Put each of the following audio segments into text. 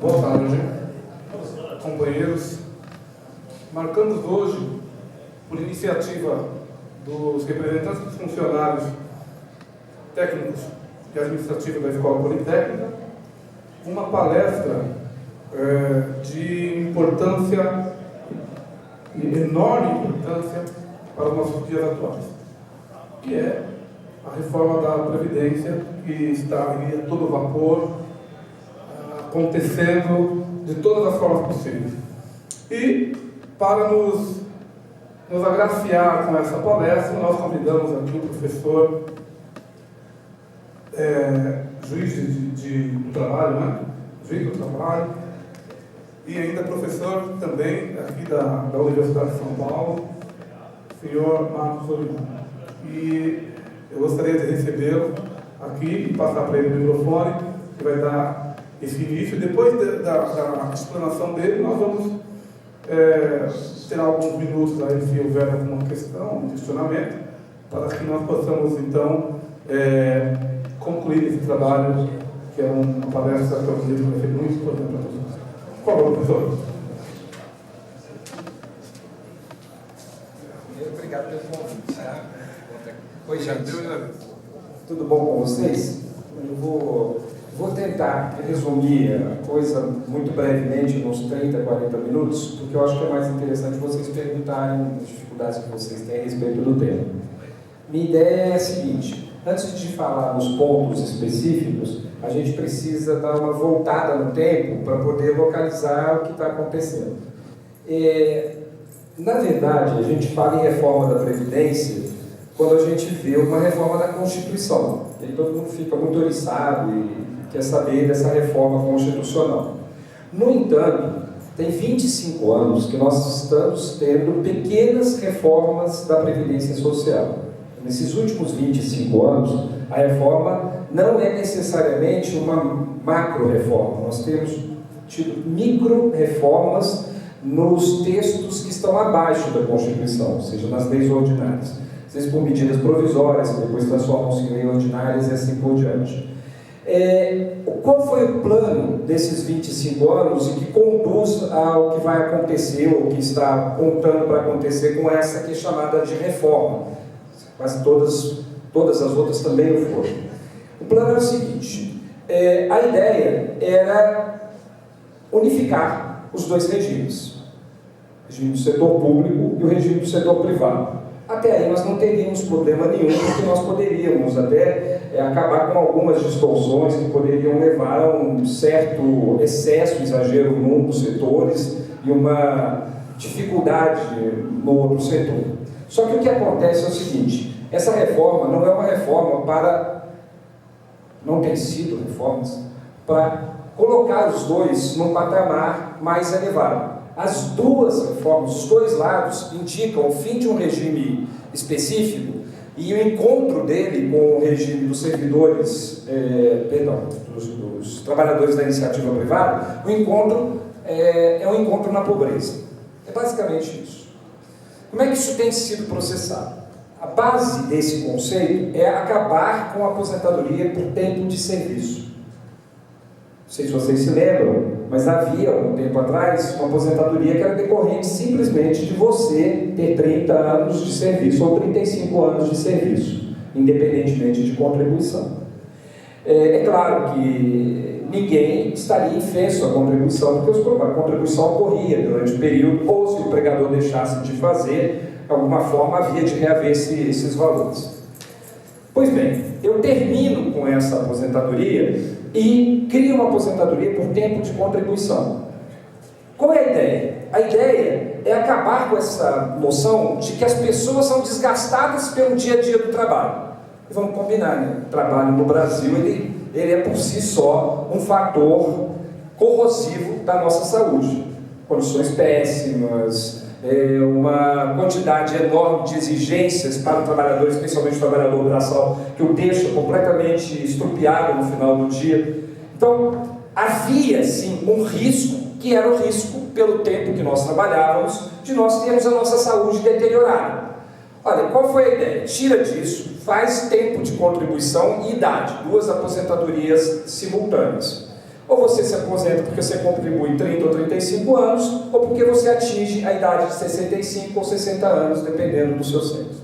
Boa tarde, companheiros. Marcamos hoje, por iniciativa dos representantes dos funcionários técnicos e administrativos da Escola Politécnica, uma palestra de importância, enorme importância para os nossos dias atuais, que é a reforma da Previdência, que está aí a todo vapor, acontecendo de todas as formas possíveis. E, para nos agraciar com essa palestra, nós convidamos aqui o professor, juiz do trabalho, né? Juiz do trabalho, e ainda professor também aqui da Universidade de São Paulo, o senhor Marcos Oliveira. E eu gostaria de recebê-lo aqui e passar para ele o microfone, que vai dar esse início. Depois da explanação dele, nós vamos ter alguns minutos aí, se houver alguma questão, um questionamento, para que nós possamos, então, concluir esse trabalho, que é uma palestra que eu acredito que vai ser muito importante para todos nós. Por favor, professor. Obrigado pelo convite. Oi, gente. Tudo bom com vocês? Eu vou tentar resumir a coisa muito brevemente, uns 30, 40 minutos, porque eu acho que é mais interessante vocês perguntarem as dificuldades que vocês têm a respeito do tema. Minha ideia é a seguinte: antes de falar nos pontos específicos, a gente precisa dar uma voltada no tempo para poder localizar o que está acontecendo. Na verdade, a gente fala em reforma da Previdência quando a gente vê uma reforma da Constituição. E aí todo mundo fica muito oriçado e quer saber dessa reforma constitucional. No entanto, tem 25 anos que nós estamos tendo pequenas reformas da Previdência Social. Nesses últimos 25 anos, a reforma não é necessariamente uma macro-reforma. Nós temos tido micro-reformas nos textos que estão abaixo da Constituição, ou seja, nas leis ordinárias. Às vezes por medidas provisórias, que depois transformam-se em leis ordinárias e assim por diante. Qual foi o plano desses 25 anos e que conduz ao que vai acontecer, ou que está apontando para acontecer com essa que é chamada de reforma? Quase todas as outras também o foram. O plano é o seguinte: a ideia era unificar os dois regimes, o regime do setor público e o regime do setor privado. Até aí nós não teríamos problema nenhum, porque nós poderíamos até acabar com algumas distorções que poderiam levar a um certo excesso, exagero num dos setores e uma dificuldade no outro setor. Só que o que acontece é o seguinte: essa reforma não é uma reforma não tem sido reformas para colocar os dois num patamar mais elevado. As duas reformas, os dois lados, indicam o fim de um regime específico e o encontro dele com o regime dos servidores, dos trabalhadores da iniciativa privada. O encontro é um encontro na pobreza. É basicamente isso. Como é que isso tem sido processado? A base desse conceito é acabar com a aposentadoria por tempo de serviço. Não sei se vocês se lembram, mas havia, um tempo atrás, uma aposentadoria que era decorrente simplesmente de você ter 30 anos de serviço ou 35 anos de serviço, independentemente de contribuição. É claro que ninguém estaria infesso à contribuição, porque a contribuição ocorria durante o período, ou se o empregador deixasse de fazer, de alguma forma havia de reaver esses valores. Pois bem, eu termino com essa aposentadoria e crio uma aposentadoria por tempo de contribuição. Qual é a ideia? A ideia é acabar com essa noção de que as pessoas são desgastadas pelo dia a dia do trabalho. E vamos combinar, né? O trabalho no Brasil, ele é por si só um fator corrosivo da nossa saúde. Condições péssimas, uma quantidade enorme de exigências para o trabalhador, especialmente o trabalhador braçal, que o deixa completamente estrupiado no final do dia. Então, havia sim um risco, que era o risco, pelo tempo que nós trabalhávamos, de nós termos a nossa saúde deteriorada. Olha, qual foi a ideia? Tira disso, faz tempo de contribuição e idade, duas aposentadorias simultâneas. Ou você se aposenta porque você contribui 30 ou 35 anos, ou porque você atinge a idade de 65 ou 60 anos, dependendo do seu censo.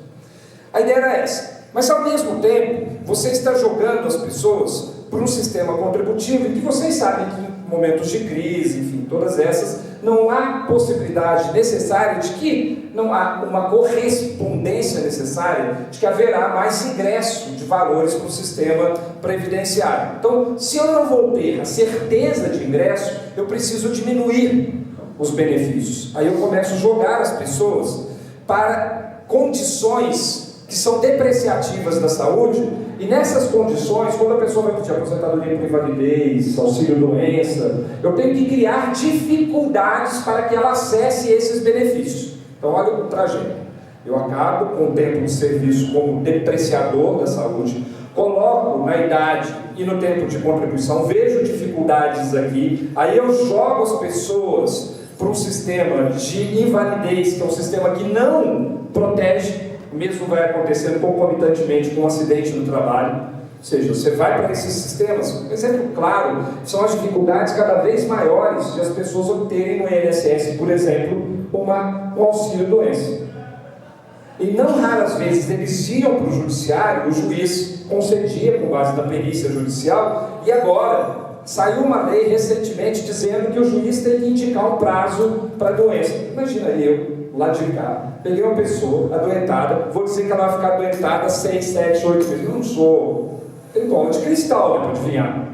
A ideia era essa. Mas, ao mesmo tempo, você está jogando as pessoas por um sistema contributivo que vocês sabem que em momentos de crise, enfim, todas essas, não há possibilidade necessária de que não há uma correspondência necessária de que haverá mais ingresso de valores para o sistema previdenciário. Então, se eu não vou ter a certeza de ingresso, eu preciso diminuir os benefícios. Aí eu começo a jogar as pessoas para condições que são depreciativas da saúde, e nessas condições, quando a pessoa vai pedir aposentadoria por invalidez, auxílio-doença, eu tenho que criar dificuldades para que ela acesse esses benefícios. Então, olha o trajeto. Eu acabo com o tempo de serviço como depreciador da saúde, coloco na idade e no tempo de contribuição, vejo dificuldades aqui, aí eu jogo as pessoas para um sistema de invalidez, que é um sistema que não protege. O mesmo vai acontecendo concomitantemente com um acidente no trabalho. Ou seja, você vai para esses sistemas. Um exemplo claro são as dificuldades cada vez maiores de as pessoas obterem no INSS, por exemplo, um auxílio-doença. E não raras vezes eles iam para o judiciário, o juiz concedia com base na perícia judicial, e agora saiu uma lei recentemente dizendo que o juiz tem que indicar um prazo para a doença. Imagina eu, lá de cá, peguei uma pessoa adoentada, vou dizer que ela vai ficar adoentada 6, 7, 8 meses. Eu não sou, tem bola de cristal, né, para adivinhar,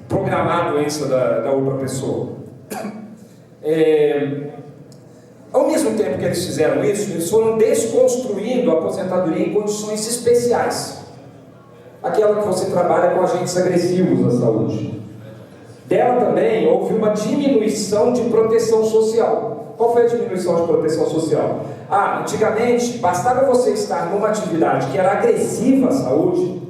programar a doença da outra pessoa. Ao mesmo tempo que eles fizeram isso, eles foram desconstruindo a aposentadoria em condições especiais. Aquela que você trabalha com agentes agressivos da saúde. Dela também houve uma diminuição de proteção social. Qual foi a diminuição de proteção social? Antigamente, bastava você estar numa atividade que era agressiva à saúde,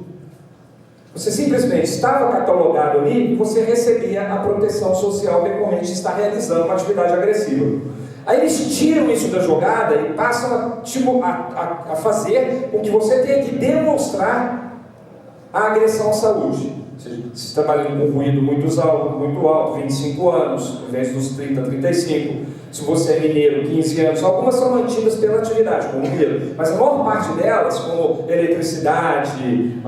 você simplesmente estava catalogado ali e você recebia a proteção social decorrente de estar realizando uma atividade agressiva. Aí eles tiram isso da jogada e passam a fazer com que você tenha que demonstrar a agressão à saúde. Ou seja, se trabalhando com ruído muito alto, 25 anos, ao invés dos 30, 35. Se você é mineiro, 15 anos, algumas são mantidas pela atividade, como mineiro, mas a maior parte delas, como eletricidade,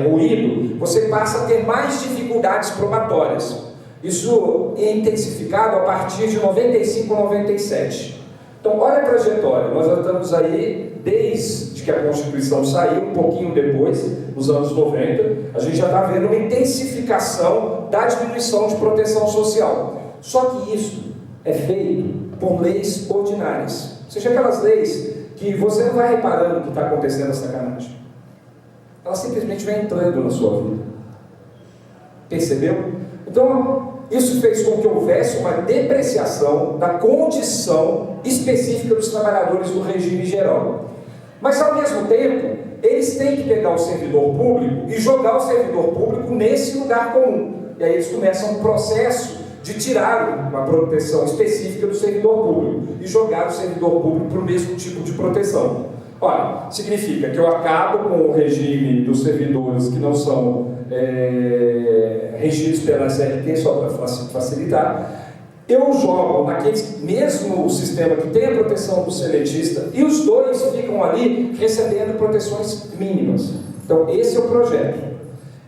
ruído, você passa a ter mais dificuldades probatórias. Isso é intensificado a partir de 95 a 97. Então, olha a trajetória, nós já estamos aí desde que a Constituição saiu, um pouquinho depois, nos anos 90, a gente já está vendo uma intensificação da diminuição de proteção social. Só que isso é feito por leis ordinárias. Ou seja, aquelas leis que você não vai reparando que está acontecendo a sacanagem. Ela simplesmente vai entrando na sua vida. Percebeu? Então, isso fez com que houvesse uma depreciação da condição específica dos trabalhadores do regime geral. Mas, ao mesmo tempo, eles têm que pegar o servidor público e jogar o servidor público nesse lugar comum. E aí eles começam um processo de tirar uma proteção específica do servidor público e jogar o servidor público para o mesmo tipo de proteção. Olha, significa que eu acabo com o regime dos servidores que não são regidos pela CLT, só para facilitar. Eu jogo naquele mesmo sistema que tem a proteção do seletista e os dois ficam ali recebendo proteções mínimas. Então, esse é o projeto.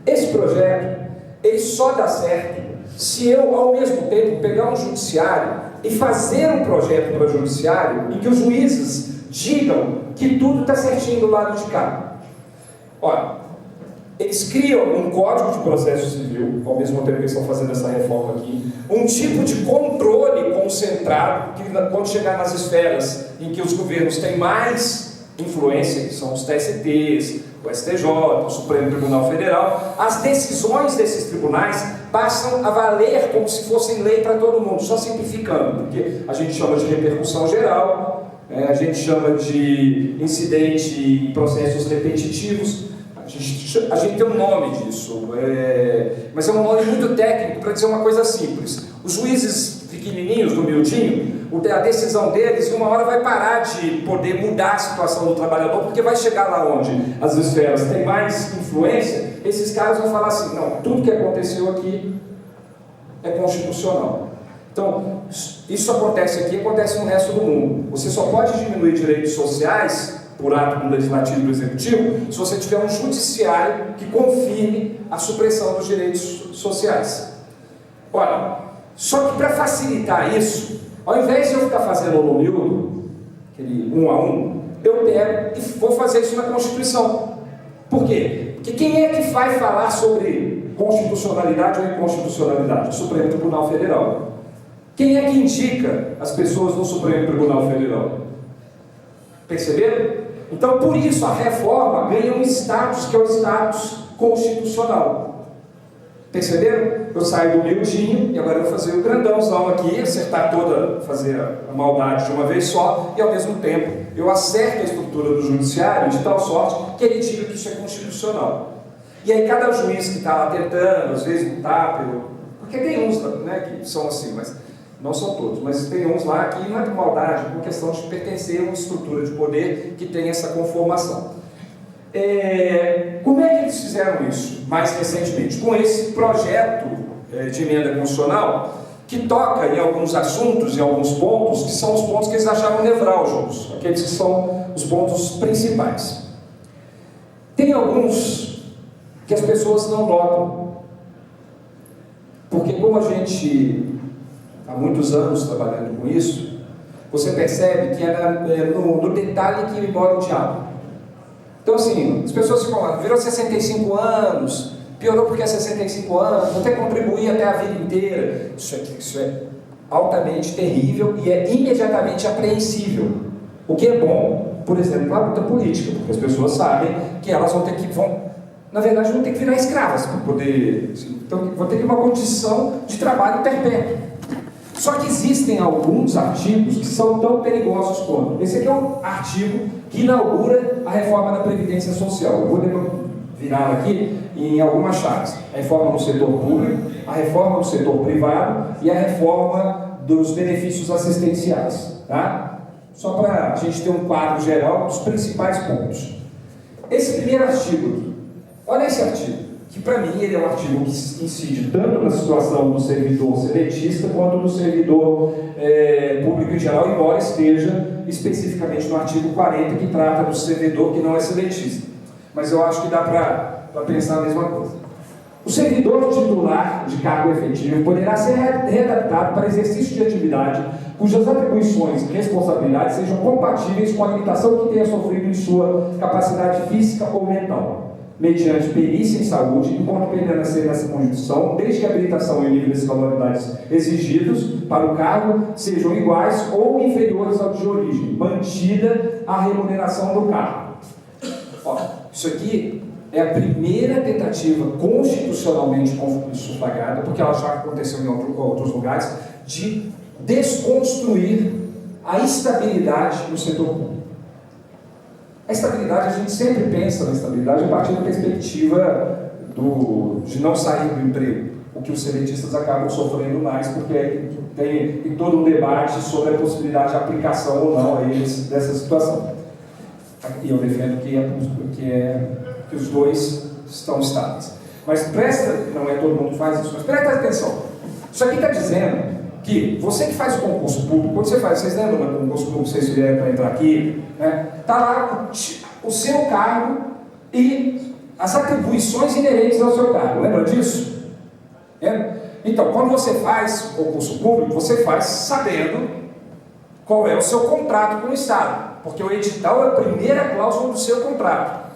Esse projeto, ele só dá certo se eu, ao mesmo tempo, pegar um judiciário e fazer um projeto para o judiciário em que os juízes digam que tudo está certinho do lado de cá. Olha, eles criam um código de processo civil, ao mesmo tempo que eles estão fazendo essa reforma aqui, um tipo de controle concentrado, que quando chegar nas esferas em que os governos têm mais influência, que são os TSTs, o STJ, o Supremo Tribunal Federal, as decisões desses tribunais passam a valer como se fossem lei para todo mundo, só simplificando, porque a gente chama de repercussão geral, a gente chama de incidente em processos repetitivos. A gente tem um nome disso, mas é um nome muito técnico para dizer uma coisa simples. Os juízes pequenininhos, do miudinho, a decisão deles, uma hora vai parar de poder mudar a situação do trabalhador, porque vai chegar lá onde as esferas têm mais influência, esses caras vão falar assim, não, tudo que aconteceu aqui é constitucional. Então, isso acontece aqui, acontece no resto do mundo. Você só pode diminuir direitos sociais por ato do legislativo e do executivo se você tiver um judiciário que confirme a supressão dos direitos sociais. Olha, só que para facilitar isso, ao invés de eu ficar fazendo o miúdo, aquele 1 a 1, eu pego e vou fazer isso na Constituição. Por quê? Porque quem é que vai falar sobre constitucionalidade ou inconstitucionalidade? O Supremo Tribunal Federal. Quem é que indica as pessoas no Supremo Tribunal Federal? Perceberam? Então, por isso, a reforma ganha um status que é o status constitucional. Perceberam? Eu saio do miudinho e agora eu vou fazer o grandãozão aqui, acertar toda, fazer a maldade de uma vez só, e ao mesmo tempo eu acerto a estrutura do judiciário de tal sorte que ele diga que isso é constitucional. E aí cada juiz que está lá tentando, às vezes não está, porque tem uns, né, que são assim, mas não são todos, mas tem uns lá que não é por maldade, por questão de pertencer a uma estrutura de poder que tem essa conformação. Como é que eles fizeram isso mais recentemente? Com esse projeto de emenda constitucional que toca em alguns assuntos, em alguns pontos, que são os pontos que eles acharam nevrálgicos, aqueles que são os pontos principais. Tem alguns que as pessoas não notam, porque como a gente há muitos anos trabalhando com isso, você percebe que é no detalhe que mora o diabo. Então assim, as pessoas ficam lá, virou 65 anos, piorou porque é 65 anos, vou ter que contribuir até a vida inteira. Isso é altamente terrível e é imediatamente apreensível. O que é bom, por exemplo, na luta política, porque as pessoas sabem que elas na verdade, vão ter que virar escravas para poder. Então, vão ter uma condição de trabalho perpétuo. Só que existem alguns artigos que são tão perigosos quanto. Esse aqui é um artigo que inaugura a reforma da Previdência Social. Eu vou virar aqui em algumas chaves. A reforma no setor público, a reforma no setor privado e a reforma dos benefícios assistenciais. Tá? Só para a gente ter um quadro geral dos principais pontos. Esse primeiro artigo aqui. Olha esse artigo. Que para mim ele é um artigo que incide tanto na situação do servidor seletista quanto do servidor público em geral, embora esteja especificamente no artigo 40, que trata do servidor que não é seletista. Mas eu acho que dá para pensar a mesma coisa. O servidor titular de cargo efetivo poderá ser readaptado para exercício de atividade cujas atribuições e responsabilidades sejam compatíveis com a limitação que tenha sofrido em sua capacidade física ou mental, mediante perícia em saúde, enquanto permanecer nessa condição, desde que a habilitação e o nível de escolaridades exigidos para o cargo sejam iguais ou inferiores ao de origem, mantida a remuneração do cargo. Ó, isso aqui é a primeira tentativa constitucionalmente sufragada, porque ela já aconteceu em outros lugares, de desconstruir a estabilidade no setor público. A estabilidade, a gente sempre pensa na estabilidade a partir da perspectiva de não sair do emprego, o que os seletistas acabam sofrendo mais, porque tem todo um debate sobre a possibilidade de aplicação ou não a eles dessa situação. E eu defendo que os dois estão estáveis. Mas não é todo mundo que faz isso, mas presta atenção. Isso aqui está dizendo que você que faz o concurso público, quando vocês lembram do concurso público, vocês vieram para entrar aqui, né? Está lá o seu cargo e as atribuições inerentes ao seu cargo, lembra disso? Então, quando você faz o concurso público, você faz sabendo qual é o seu contrato com o Estado, porque o edital é a primeira cláusula do seu contrato.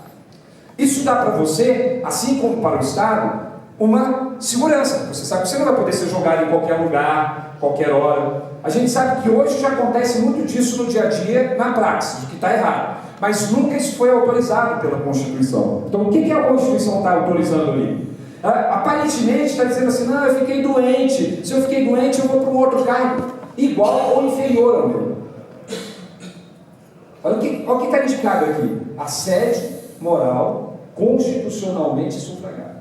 Isso dá para você, assim como para o Estado, uma segurança. Você sabe que você não vai poder ser jogado em qualquer lugar, qualquer hora. A gente sabe que hoje já acontece muito disso no dia a dia, na praxis, o que está errado. Mas nunca isso foi autorizado pela Constituição. Então o que a Constituição está autorizando ali? Aparentemente está dizendo assim, não, eu fiquei doente. Se eu fiquei doente, eu vou para um outro cargo, igual ou inferior ao meu. Olha o que está indicado aqui. Assédio moral constitucionalmente sufragado.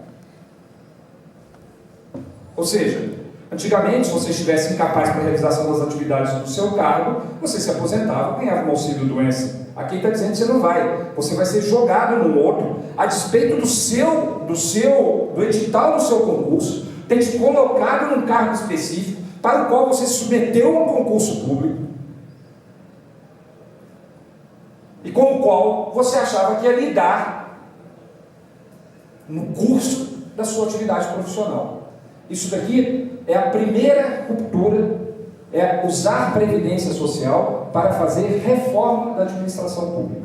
Ou seja, antigamente, se você estivesse incapaz para a realização das atividades do seu cargo, você se aposentava e ganhava um auxílio-doença. Aqui está dizendo que você não vai. Você vai ser jogado num outro, a despeito do edital do seu concurso, ter te colocado num cargo específico para o qual você se submeteu a um concurso público e com o qual você achava que ia lidar no curso da sua atividade profissional. Isso daqui é a primeira ruptura, é usar a Previdência Social para fazer reforma da administração pública.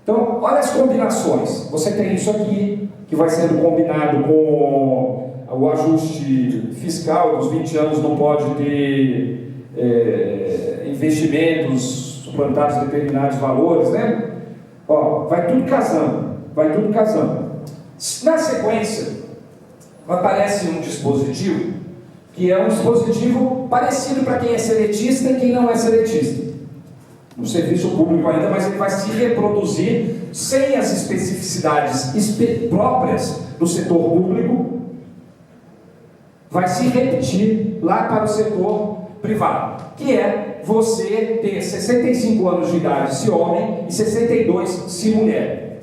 Então, olha as combinações. Você tem isso aqui, que vai sendo combinado com o ajuste fiscal, dos 20 anos não pode ter investimentos suplantados determinados valores, né? Ó, vai tudo casando, vai tudo casando. Na sequência, aparece um dispositivo, que é um dispositivo parecido para quem é seletista e quem não é seletista. No serviço público ainda, mas ele vai se reproduzir sem as especificidades próprias do setor público, vai se repetir lá para o setor privado, que é você ter 65 anos de idade se homem e 62 se mulher,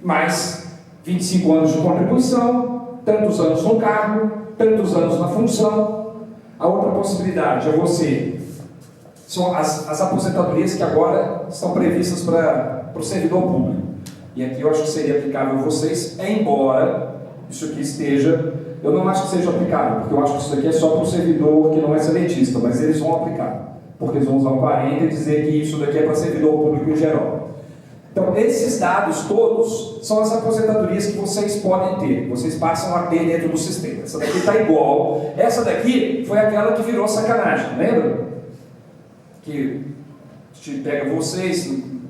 mais 25 anos de contribuição, tantos anos no cargo, tantos anos na função. A outra possibilidade é você, são as aposentadorias que agora estão previstas para o servidor público, e aqui eu acho que seria aplicável a vocês, embora isso aqui esteja, eu não acho que seja aplicável, porque eu acho que isso aqui é só para o servidor que não é seletista, mas eles vão aplicar, porque eles vão usar um 40 e dizer que isso daqui é para servidor público em geral. Então, esses dados todos são as aposentadorias que vocês podem ter, vocês passam a ter dentro do sistema. Essa daqui está igual, essa daqui foi aquela que virou sacanagem, lembra? Que pega vocês em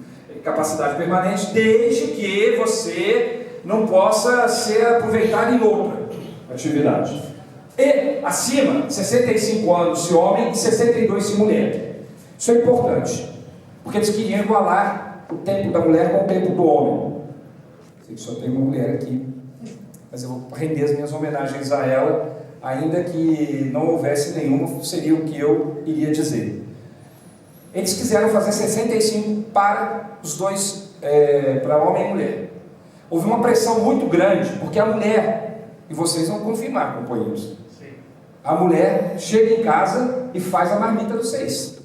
capacidade permanente, desde que você não possa ser aproveitado em outra atividade. E acima, 65 anos se homem e 62 se mulher. Isso é importante, porque eles queriam igualar o tempo da mulher com o tempo do homem. Sei que só tem uma mulher aqui, mas eu vou render as minhas homenagens a ela, ainda que não houvesse nenhuma, seria o que eu iria dizer. Eles quiseram fazer 65 para os dois, para homem e mulher. Houve uma pressão muito grande, porque a mulher, e vocês vão confirmar, companheiros, a mulher chega em casa e faz a marmita dos 6.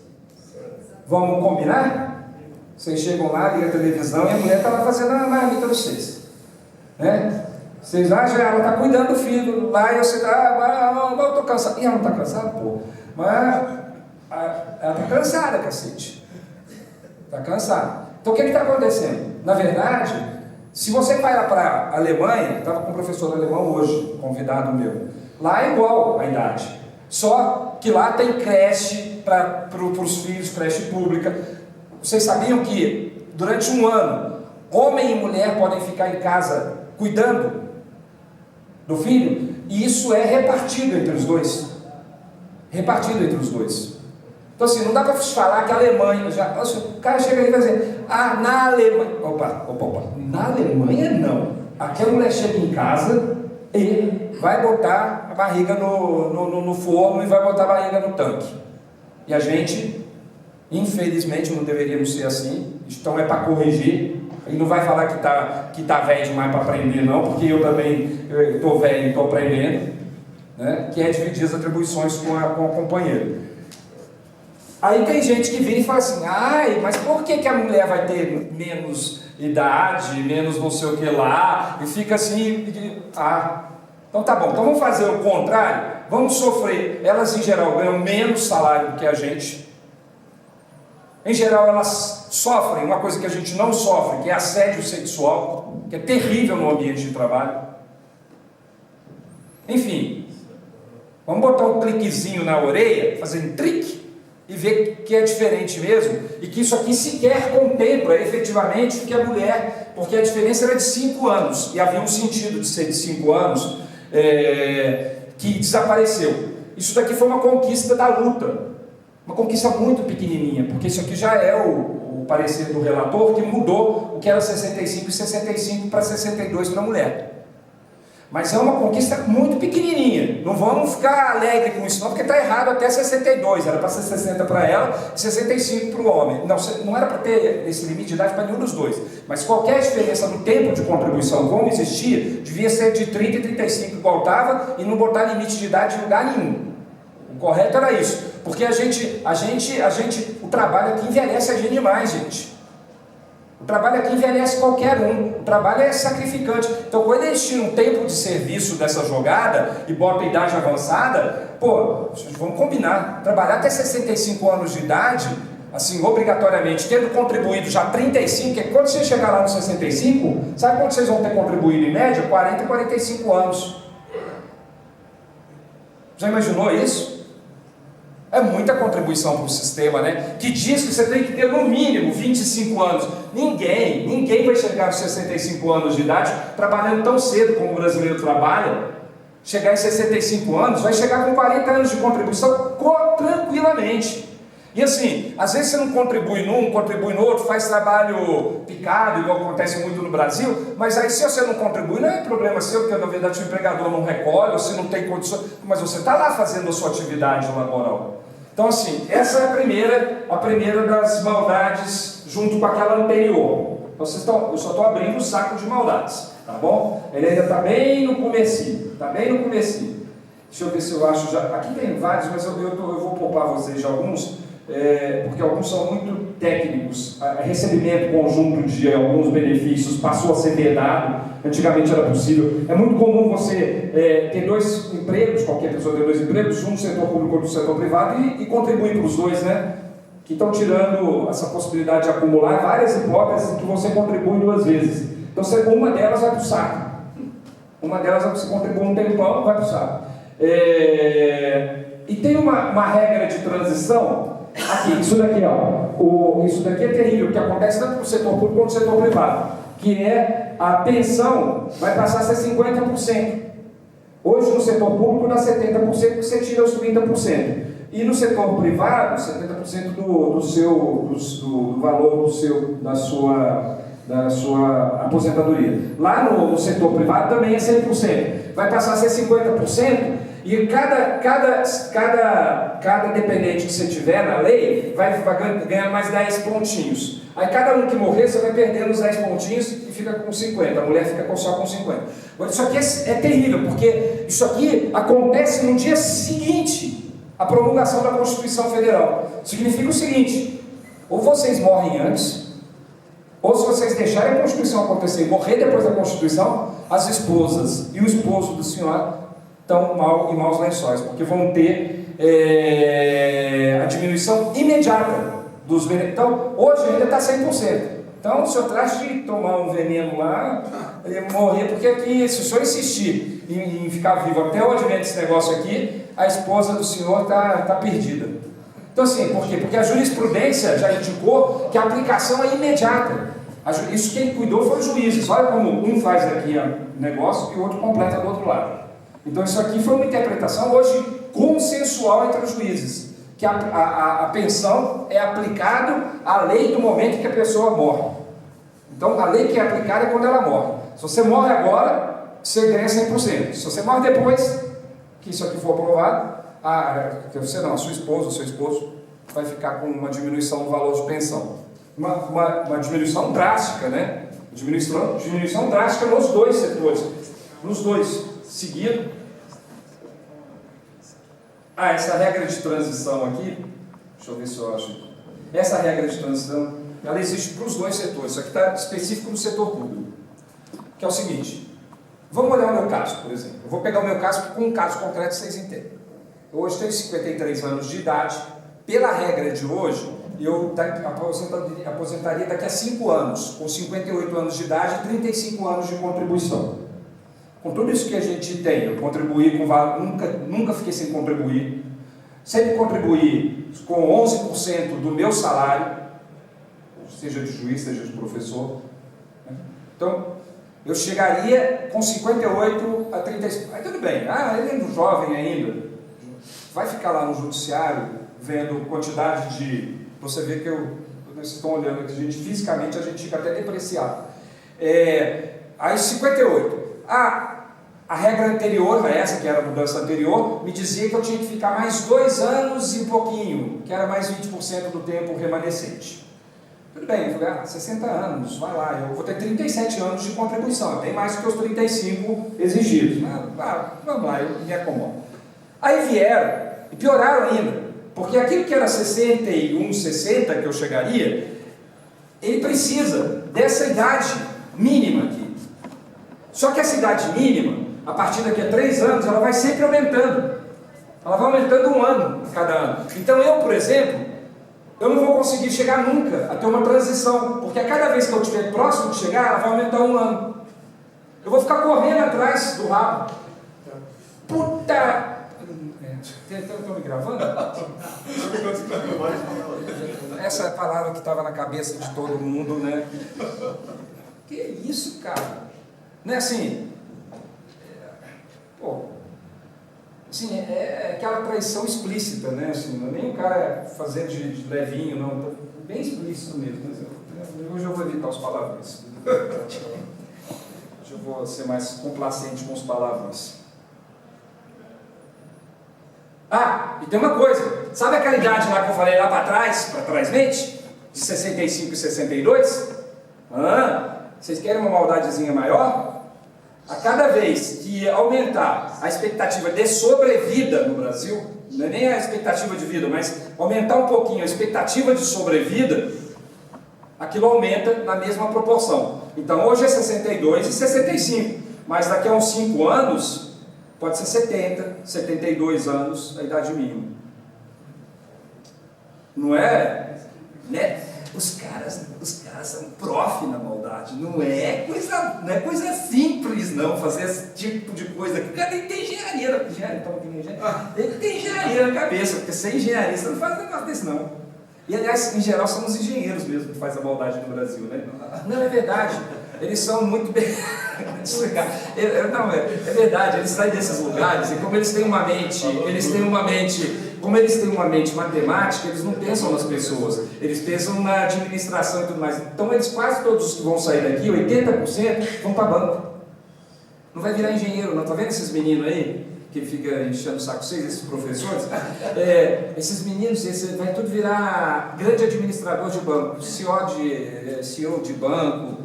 Vamos combinar? Vocês chegam lá, ligam a televisão e a mulher está lá fazendo a marmita dos 6. Né? Vocês acham que ela está cuidando do filho lá e você está, eu estou cansado. E ela não está cansada, pô. Mas ela está cansada, cacete. Está cansada. Então o que está acontecendo? Na verdade, se você vai lá para a Alemanha, estava com um professor alemão hoje, convidado meu, lá é igual a idade. Só que lá tem creche para os filhos, creche pública. Vocês sabiam que durante um ano, homem e mulher podem ficar em casa cuidando do filho? E isso é repartido entre os dois. Repartido entre os dois. Então assim, não dá para falar que a Alemanha, o cara chega aí e vai dizer, na Alemanha, na Alemanha não. Aqui a mulher chega em casa e vai botar a barriga no forno e vai botar a barriga no tanque. E a gente, infelizmente, não deveríamos ser assim, então é para corrigir, e não vai falar que tá velho demais para aprender não, porque eu também estou velho e estou aprendendo, né? Que é dividir as atribuições com a companheira. Aí tem gente que vira e fala assim, mas por que a mulher vai ter menos idade, menos não sei o que lá, e fica assim, então tá bom, então vamos fazer o contrário, vamos sofrer, elas em geral ganham menos salário do que a gente. Em geral, elas sofrem uma coisa que a gente não sofre, que é assédio sexual, que é terrível no ambiente de trabalho. Enfim, vamos botar um cliquezinho na orelha, fazer um trick, e ver que é diferente mesmo, e que isso aqui sequer contempla efetivamente o que a mulher, porque a diferença era de 5 anos, e havia um sentido de ser de 5 anos, que desapareceu. Isso daqui foi uma conquista da luta. Uma conquista muito pequenininha, porque isso aqui já é o parecer do relator, que mudou o que era 65 e 65 para 62 para a mulher. Mas é uma conquista muito pequenininha. Não vamos ficar alegre com isso não, porque está errado até 62. Era para ser 60 para ela e 65 para o homem. Não era para ter esse limite de idade para nenhum dos dois. Mas qualquer diferença no tempo de contribuição, como existia, devia ser de 30 e 35 igual estava e não botar limite de idade em lugar nenhum. O correto era isso. Porque o trabalho aqui envelhece a gente demais, gente. O trabalho aqui envelhece qualquer um, o trabalho é sacrificante. Então, quando eles tiram um tempo de serviço dessa jogada e botam a idade avançada, pô, vamos combinar, trabalhar até 65 anos de idade, assim, obrigatoriamente, tendo contribuído já 35, porque quando você chegar lá nos 65, sabe quanto vocês vão ter contribuído em média? 40 e 45 anos. Já imaginou isso? É muita contribuição para o sistema, né? Que diz que você tem que ter no mínimo 25 anos. Ninguém vai chegar aos 65 anos de idade trabalhando tão cedo como o brasileiro trabalha. Chegar em 65 anos, vai chegar com 40 anos de contribuição tranquilamente. E assim, às vezes você não contribui num, contribui no outro, faz trabalho picado, igual acontece muito no Brasil, mas aí se você não contribui, não é problema seu, porque na verdade o empregador não recolhe, você não tem condições, mas você está lá fazendo a sua atividade laboral. Então assim, essa é a primeira das maldades junto com aquela anterior. Então, eu só estou abrindo o saco de maldades, tá bom? Ele ainda está bem no comecinho, Deixa eu ver se eu acho já, aqui tem vários, mas eu vou poupar vocês de alguns, porque alguns são muito técnicos. Recebimento conjunto de alguns benefícios passou a ser vedado, antigamente era possível. É muito comum você ter dois empregos, qualquer pessoa ter dois empregos, um no setor público e outro no setor privado, e contribuir para os dois, né? Que estão tirando essa possibilidade de acumular várias hipóteses que você contribui duas vezes. Então, uma delas vai para o saco. Uma delas você contribui um tempão, vai para o saco. E tem uma regra de transição. Aqui, isso daqui, ó. Isso daqui é terrível, que acontece tanto no setor público quanto no setor privado. Que é a pensão vai passar a ser 50%. Hoje no setor público dá 70%, porque você tira os 30%. E no setor privado, 70% do valor da sua aposentadoria. Lá no setor privado também é 100%. Vai passar a ser 50%, e cada dependente que você tiver na lei vai ganhar mais 10 pontinhos. Aí cada um que morrer, você vai perdendo os 10 pontinhos e fica com 50. A mulher fica só com 50. Agora, isso aqui é terrível, porque isso aqui acontece no dia seguinte a promulgação da Constituição Federal. Significa o seguinte: ou vocês morrem antes, ou se vocês deixarem a Constituição acontecer e morrer depois da Constituição, as esposas e o esposo do senhor estão em maus lençóis, porque vão ter a diminuição imediata dos venenosos. Então, hoje ainda está 100%. Então, o senhor trate de tomar um veneno lá e morrer, porque aqui, se o senhor insistir em ficar vivo até o advento desse negócio aqui, a esposa do senhor está perdida. Então assim, por quê? Porque a jurisprudência já indicou que a aplicação é imediata. Isso quem cuidou foi os juízes. Olha como um faz aqui o negócio e o outro completa do outro lado. Então isso aqui foi uma interpretação hoje consensual entre os juízes, que a pensão é aplicado à lei do momento que a pessoa morre. Então a lei que é aplicada é quando ela morre. Se você morre agora, você ganha 100%. Se você morre depois que isso aqui for aprovado, a sua esposa, o seu esposo vai ficar com uma diminuição do valor de pensão. Uma diminuição drástica, né? Diminuição drástica nos dois setores. Nos dois, seguido. Essa regra de transição aqui, deixa eu ver se eu acho. Essa regra de transição, ela existe para os dois setores. Isso aqui está específico no setor público. Que é o seguinte. Vamos olhar o meu caso, por exemplo. Eu vou pegar o meu caso, porque com um caso concreto vocês entendem. Eu hoje tenho 53 anos de idade. Pela regra de hoje, eu aposentaria daqui a 5 anos, com 58 anos de idade e 35 anos de contribuição. Com tudo isso que a gente tem, eu contribuí com nunca fiquei sem contribuir. Sempre contribuí com 11% do meu salário, seja de juiz, seja de professor. Então, eu chegaria com 58 a 35. Aí tudo bem, ele é jovem ainda. Vai ficar lá no judiciário vendo quantidade de... Você vê que vocês estão olhando aqui, fisicamente a gente fica até depreciado. Aí 58. A regra anterior, essa que era a mudança anterior, me dizia que eu tinha que ficar mais 2 anos e um pouquinho, que era mais 20% do tempo remanescente. Tudo bem, eu falei, 60 anos, vai lá, eu vou ter 37 anos de contribuição, tem mais do que os 35 exigidos. Vamos lá, eu me acomodo. Aí vieram, e pioraram ainda, porque aquilo que era 61, 60 que eu chegaria, ele precisa dessa idade mínima aqui. Só que essa idade mínima, a partir daqui a 3 anos, ela vai sempre aumentando. Ela vai aumentando 1 ano a cada ano. Então eu, por exemplo, eu não vou conseguir chegar nunca a ter uma transição, porque a cada vez que eu estiver próximo de chegar, ela vai aumentar 1 ano. Eu vou ficar correndo atrás do rabo. Puta! Estão me gravando? Essa é a palavra que estava na cabeça de todo mundo, né? Que isso, cara? Não é assim? Assim, é aquela traição explícita, né? Assim, não é nem o cara fazer de levinho, não. Bem explícito mesmo. Mas hoje eu vou evitar os palavrões. Hoje eu vou ser mais complacente com os palavrões. E tem uma coisa. Sabe aquela idade lá que eu falei lá para trás mente? De 65 e 62? Vocês querem uma maldadezinha maior? A cada vez que aumentar a expectativa de sobrevida no Brasil, não é nem a expectativa de vida, mas aumentar um pouquinho a expectativa de sobrevida, aquilo aumenta na mesma proporção. Então hoje é 62 e 65, mas daqui a uns 5 anos pode ser 70, 72 anos a idade mínima. Não é? Né? Os caras são prof na maldade. Não é coisa simples, não, fazer esse tipo de coisa. O cara nem tem engenharia. Ele tem engenharia na cabeça, porque sem engenharia você não faz um negócio desse, não. E, aliás, em geral, são os engenheiros mesmo que fazem a maldade no Brasil, né? Não, é verdade. Eles são muito bem... Não, é verdade. Eles saem desses lugares e como eles têm uma mente matemática, eles não pensam nas pessoas, eles pensam na administração e tudo mais. Então eles quase todos os que vão sair daqui, 80%, vão para banco. Não vai virar engenheiro, não. Tá vendo esses meninos aí, que fica enchendo o saco vocês, esses professores? Esses meninos, vai tudo virar grande administrador de banco, CEO de banco.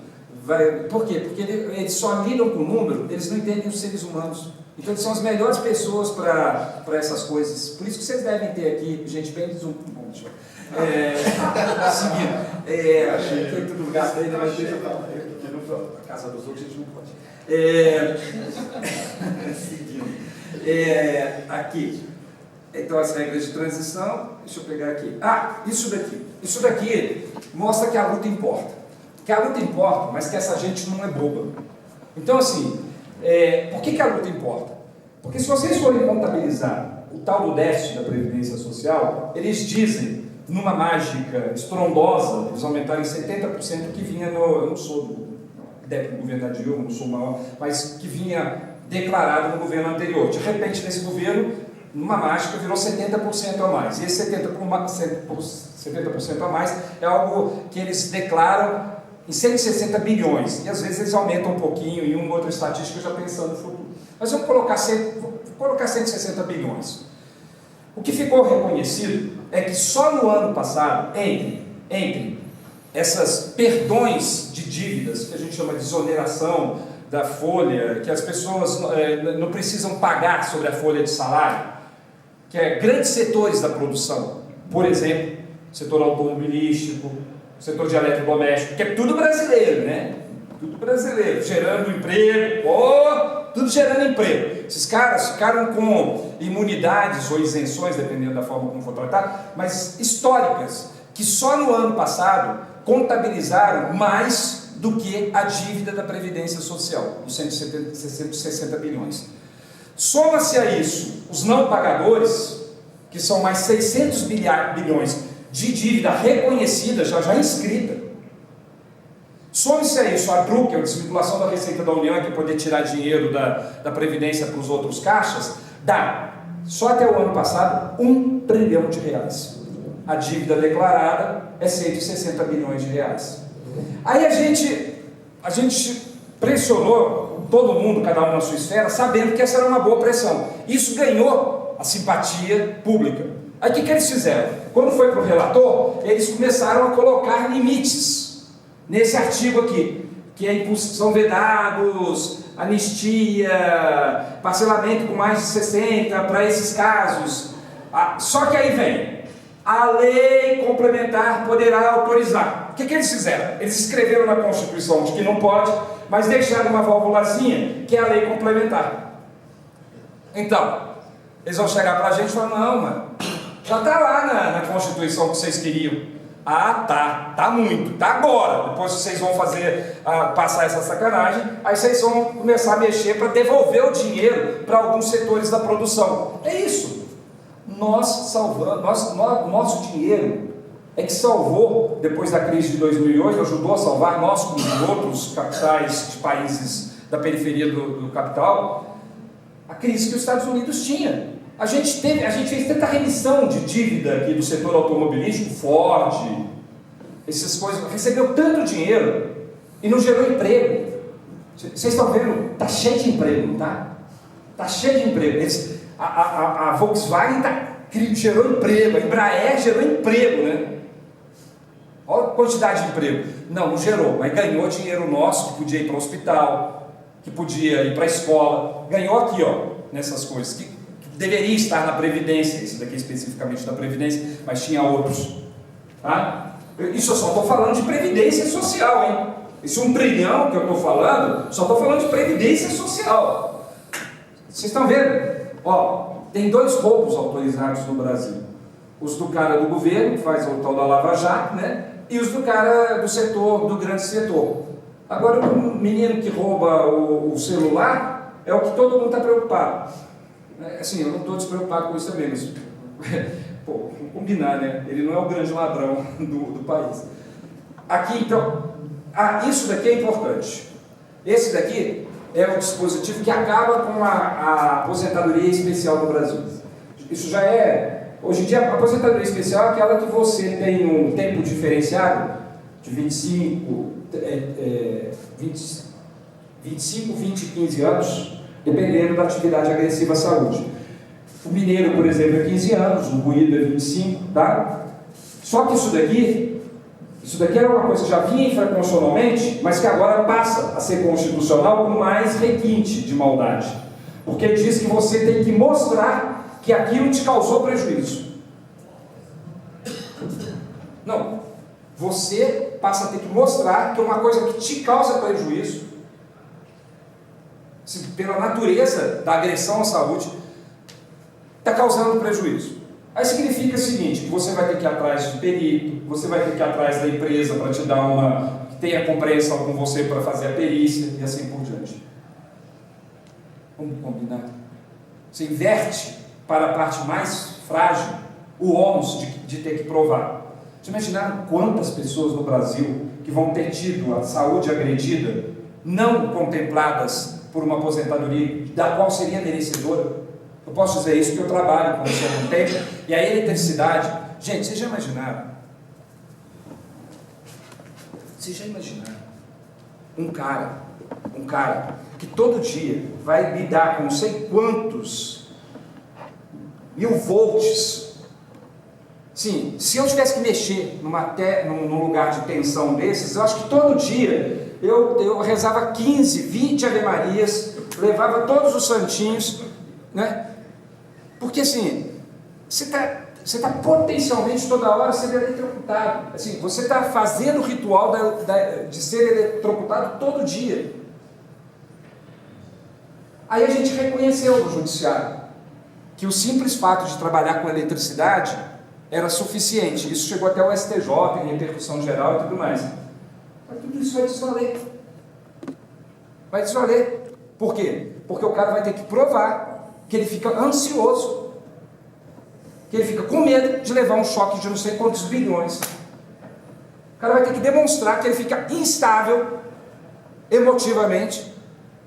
Por quê? Porque eles só lidam com o número, eles não entendem os seres humanos. Então eles são as melhores pessoas para essas coisas. Por isso que vocês devem ter aqui gente bem seguindo. Achei que tudo gasto ainda, mas deixa eu falar. A casa dos outros a gente não pode. Seguindo. Aqui. Então as regras de transição, deixa eu pegar aqui. Isso daqui mostra que a luta importa. Que a luta importa, mas que essa gente não é boba. Então assim, por que a luta importa? Porque se vocês forem contabilizar o tal do déficit da Previdência Social, eles dizem, numa mágica estrondosa, eles aumentaram em 70% que vinha eu não sou do governo da Dilma, não sou maior, mas que vinha declarado no governo anterior. De repente, nesse governo, numa mágica, virou 70% a mais. E esse 70% a mais é algo que eles declaram em 160 bilhões, e às vezes eles aumentam um pouquinho em uma outra estatística já pensando no futuro. Mas vamos colocar 160 bilhões. O que ficou reconhecido é que só no ano passado, entre essas perdões de dívidas, que a gente chama de exoneração da folha, que as pessoas não precisam pagar sobre a folha de salário, que é grandes setores da produção, por exemplo, setor automobilístico, setor de eletrodoméstico, que é tudo brasileiro, né? Tudo brasileiro, gerando emprego, tudo gerando emprego. Esses caras ficaram com imunidades ou isenções, dependendo da forma como for tratado, mas históricas, que só no ano passado contabilizaram mais do que a dívida da Previdência Social, os 160 bilhões. Soma-se a isso os não pagadores, que são mais 600 bilhões de dívida reconhecida, já inscrita. Some-se a isso a DRU, que é a desvinculação da Receita da União, que é poder tirar dinheiro da Previdência para os outros caixas, dá, só até o ano passado, R$1 trilhão. A dívida declarada é 160 bilhões de reais. Aí a gente pressionou todo mundo, cada um na sua esfera, sabendo que essa era uma boa pressão. Isso ganhou a simpatia pública. Aí o que eles fizeram? Quando foi para o relator, eles começaram a colocar limites nesse artigo aqui, que são vedados, anistia, parcelamento com mais de 60 para esses casos. Só que aí vem, a lei complementar poderá autorizar. O que eles fizeram? Eles escreveram na Constituição de que não pode, mas deixaram uma válvulazinha, que é a lei complementar. Então, eles vão chegar para a gente e falar, não, mano, já está lá na Constituição que vocês queriam. Tá muito, tá agora. Depois vocês vão passar essa sacanagem, aí vocês vão começar a mexer para devolver o dinheiro para alguns setores da produção. É isso. Nosso dinheiro é que salvou, depois da crise de 2008, ajudou a salvar nós, como outros capitais de países da periferia do capital, a crise que os Estados Unidos tinha. A gente fez tanta remissão de dívida aqui do setor automobilístico, Ford, essas coisas, recebeu tanto dinheiro e não gerou emprego. Vocês estão vendo? Está cheio de emprego, não tá? Está cheio de emprego. A Volkswagen gerou emprego, a Embraer gerou emprego, né? Olha a quantidade de emprego. Não gerou, mas ganhou dinheiro nosso, que podia ir para o hospital, que podia ir para a escola. Ganhou aqui, ó, nessas coisas, que deveria estar na Previdência, esse daqui especificamente da Previdência, mas tinha outros. Tá? Isso eu só estou falando de Previdência Social, hein? Esse 1 trilhão que eu estou falando, só estou falando de Previdência Social. Vocês estão vendo? Ó, tem 2 roubos autorizados no Brasil. Os do cara do governo, que faz o tal da Lava Jato, né? E os do cara do setor, do grande setor. Agora, o menino que rouba o celular é o que todo mundo está preocupado. Assim, eu não estou despreocupado com isso também, mas pô, vamos combinar, né? Ele não é o grande ladrão do país. Aqui, então, isso daqui é importante. Esse daqui é um dispositivo que acaba com a aposentadoria especial no Brasil. Isso já é... Hoje em dia, a aposentadoria especial é aquela que você tem um tempo diferenciado de 25, 20 e 15 anos, dependendo da atividade agressiva à saúde. O mineiro, por exemplo, é 15 anos, o ruído é 25, tá? Só que isso daqui era uma coisa que já vinha infraconstitucionalmente, mas que agora passa a ser constitucional com mais requinte de maldade. Porque diz que você tem que mostrar que aquilo te causou prejuízo. Não. Você passa a ter que mostrar que uma coisa que te causa prejuízo, pela natureza da agressão à saúde, está causando prejuízo. Aí significa o seguinte, que você vai ter que ir atrás de perito, você vai ter que ir atrás da empresa para te dar que tenha compreensão com você para fazer a perícia e assim por diante. Vamos combinar? Você inverte para a parte mais frágil o ônus de ter que provar. Vocês imaginaram quantas pessoas no Brasil que vão ter tido a saúde agredida, não contempladas por uma aposentadoria da qual seria merecedora? Eu posso dizer isso porque eu trabalho com isso há um tempo, e a eletricidade, gente, vocês já imaginaram? Um cara que todo dia vai lidar com não sei quantos 1000 volts. Sim, se eu tivesse que mexer num lugar de tensão desses, eu acho que todo dia eu rezava 15, 20 Ave-Marias, levava todos os santinhos, né? Porque assim, você está potencialmente toda hora sendo eletrocutado. Assim, você está fazendo o ritual de ser eletrocutado todo dia. Aí a gente reconheceu no judiciário que o simples fato de trabalhar com eletricidade era suficiente. Isso chegou até o STJ, em repercussão geral e tudo mais. Mas tudo isso vai desvaler. Vai desvaler. Por quê? Porque o cara vai ter que provar que ele fica ansioso, que ele fica com medo de levar um choque de não sei quantos bilhões. O cara vai ter que demonstrar que ele fica instável emotivamente,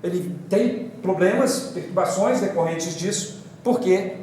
ele tem problemas, perturbações decorrentes disso, porque